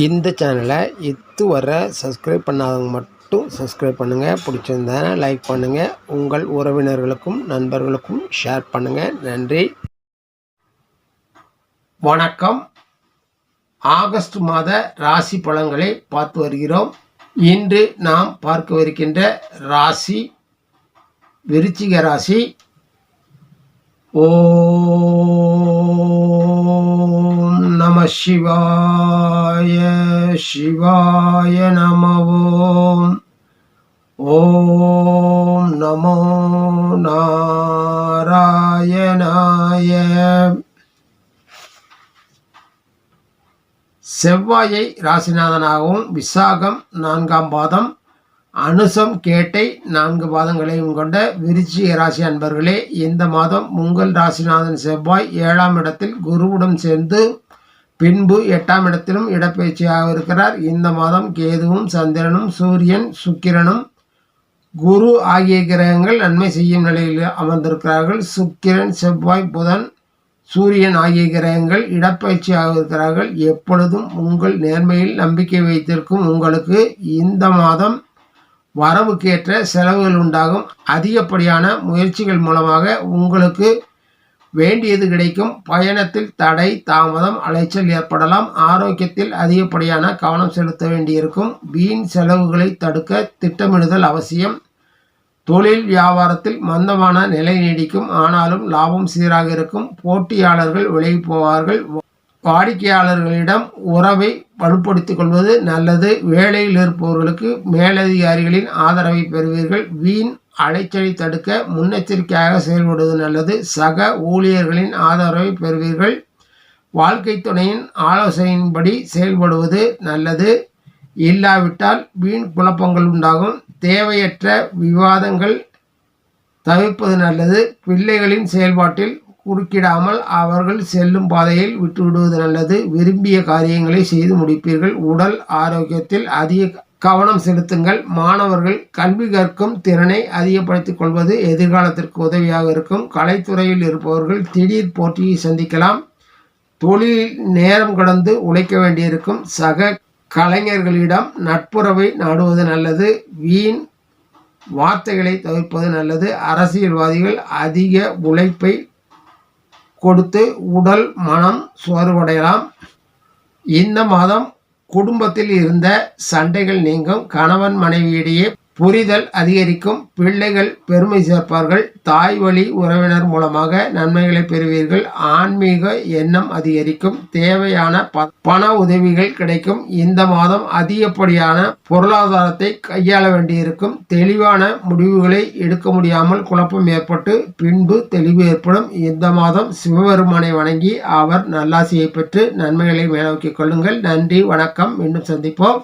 இந்த சேனலை இதுவரை சப்ஸ்கிரைப் பண்ணாதவங்க மட்டும் சப்ஸ்கிரைப் பண்ணுங்கள். பிடிச்சிருந்தா லைக் பண்ணுங்கள். உங்கள் உறவினர்களுக்கும் நண்பர்களுக்கும் ஷேர் பண்ணுங்கள். நன்றி. வணக்கம். ஆகஸ்ட் மாத ராசி பலன்களை பார்த்து வருகிறோம். இன்று நாம் பார்க்கவிருக்கின்ற ராசி விருச்சிக ராசி. ஓம் நம சிவாய சிவாய நம. ஓம் நமோ நாராயணாய. செவ்வாயை ராசிநாதனாகவும் விசாகம் 4ஆம் பாதம் அனுசம் கேட்டை 4 பாதங்களையும் கொண்ட விருச்சிக ராசி அன்பர்களே, இந்த மாதம் உங்கள் ராசிநாதன் செவ்வாய் 7ஆம் இடத்தில் குருவுடன் சேர்ந்து பின்பு 8ஆம் இடத்திலும் இடப்பெயர்ச்சியாக இருக்கிறார். இந்த மாதம் கேதுவும் சந்திரனும் சூரியன் சுக்கிரனும் குரு ஆகிய கிரகங்கள் நன்மை செய்யும் நிலையில் அமர்ந்திருக்கிறார்கள். சுக்கிரன் செவ்வாய் புதன் சூரியன் ஆகிய கிரகங்கள் இடப்பெயர்ச்சியாக இருக்கிறார்கள். எப்பொழுதும் உங்கள் நேர்மையில் நம்பிக்கை வைத்திருக்கும் உங்களுக்கு இந்த மாதம் வரவுக்கேற்ற செலவுகள் உண்டாகும். அதிகப்படியான முயற்சிகள் மூலமாக உங்களுக்கு வேண்டியது கிடைக்கும். பயணத்தில் தடை தாமதம் அலைச்சல் ஏற்படலாம். ஆரோக்கியத்தில் அதிகப்படியான கவனம் செலுத்த வேண்டியிருக்கும். வீண் செலவுகளை தடுக்க திட்டமிடுதல் அவசியம். தொழில் வியாபாரத்தில் மந்தமான நிலை நீடிக்கும். ஆனாலும் லாபம் சீராக இருக்கும். போட்டியாளர்கள் விலகி போவார்கள். வாடிக்கையாளர்களிடம் உறவை வலுப்படுத்திக் கொள்வது நல்லது. வேலையில் இருப்பவர்களுக்கு மேலதிகாரிகளின் ஆதரவை பெறுவீர்கள். வீண் அலைச்சலை தடுக்க முன்னெச்சரிக்கையாக செயல்படுவது நல்லது. சக ஊழியர்களின் ஆதரவை பெறுவீர்கள். வாழ்க்கை துணையின் ஆலோசனையின்படி செயல்படுவது நல்லது. இல்லாவிட்டால் வீண் குழப்பங்கள் உண்டாகும். தேவையற்ற விவாதங்கள் தவிர்ப்பது நல்லது. பிள்ளைகளின் செயல்பாட்டில் குறுக்கிடாமல் அவர்கள் செல்லும் பாதையில் விட்டுவிடுவது நல்லது. விரும்பிய காரியங்களை செய்து முடிப்பீர்கள். உடல் ஆரோக்கியத்தில் அதிக கவனம் செலுத்துங்கள். மாணவர்கள் கல்வி கற்கும் திறனை அதிகப்படுத்திக் கொள்வது எதிர்காலத்திற்கு உதவியாக இருக்கும். கலைத்துறையில் இருப்பவர்கள் திடீர் போட்டியை சந்திக்கலாம். தொழில் நேரம் கடந்து உழைக்க வேண்டியிருக்கும். சக கலைஞர்களிடம் நட்புறவை நாடுவது நல்லது. வீண் வார்த்தைகளை தவிர்ப்பது நல்லது. அரசியல்வாதிகள் அதிக உழைப்பை கொடுத்து உடல் மனம் சோர்வடையலாம். இந்த மாதம் குடும்பத்தில் இருந்த சண்டைகள் நீங்கும். கணவன் மனைவியிடையே புரிதல் அதிகரிக்கும். பிள்ளைகள் பெருமை சேர்ப்பார்கள். தாய் வழி உறவினர் மூலமாக நன்மைகளை பெறுவீர்கள். ஆன்மீக எண்ணம் அதிகரிக்கும். தேவையான பண உதவிகள் கிடைக்கும். இந்த மாதம் அதிகப்படியான பொருளாதாரத்தை கையாள வேண்டியிருக்கும். தெளிவான முடிவுகளை எடுக்க முடியாமல் குழப்பம் ஏற்பட்டு பின்பு தெளிவு ஏற்படும். இந்த மாதம் சிவபெருமானை வணங்கி அவர் நல்லாசியை பெற்று நன்மைகளை மேலோக்கிக் கொள்ளுங்கள். நன்றி, வணக்கம். மீண்டும் சந்திப்போம்.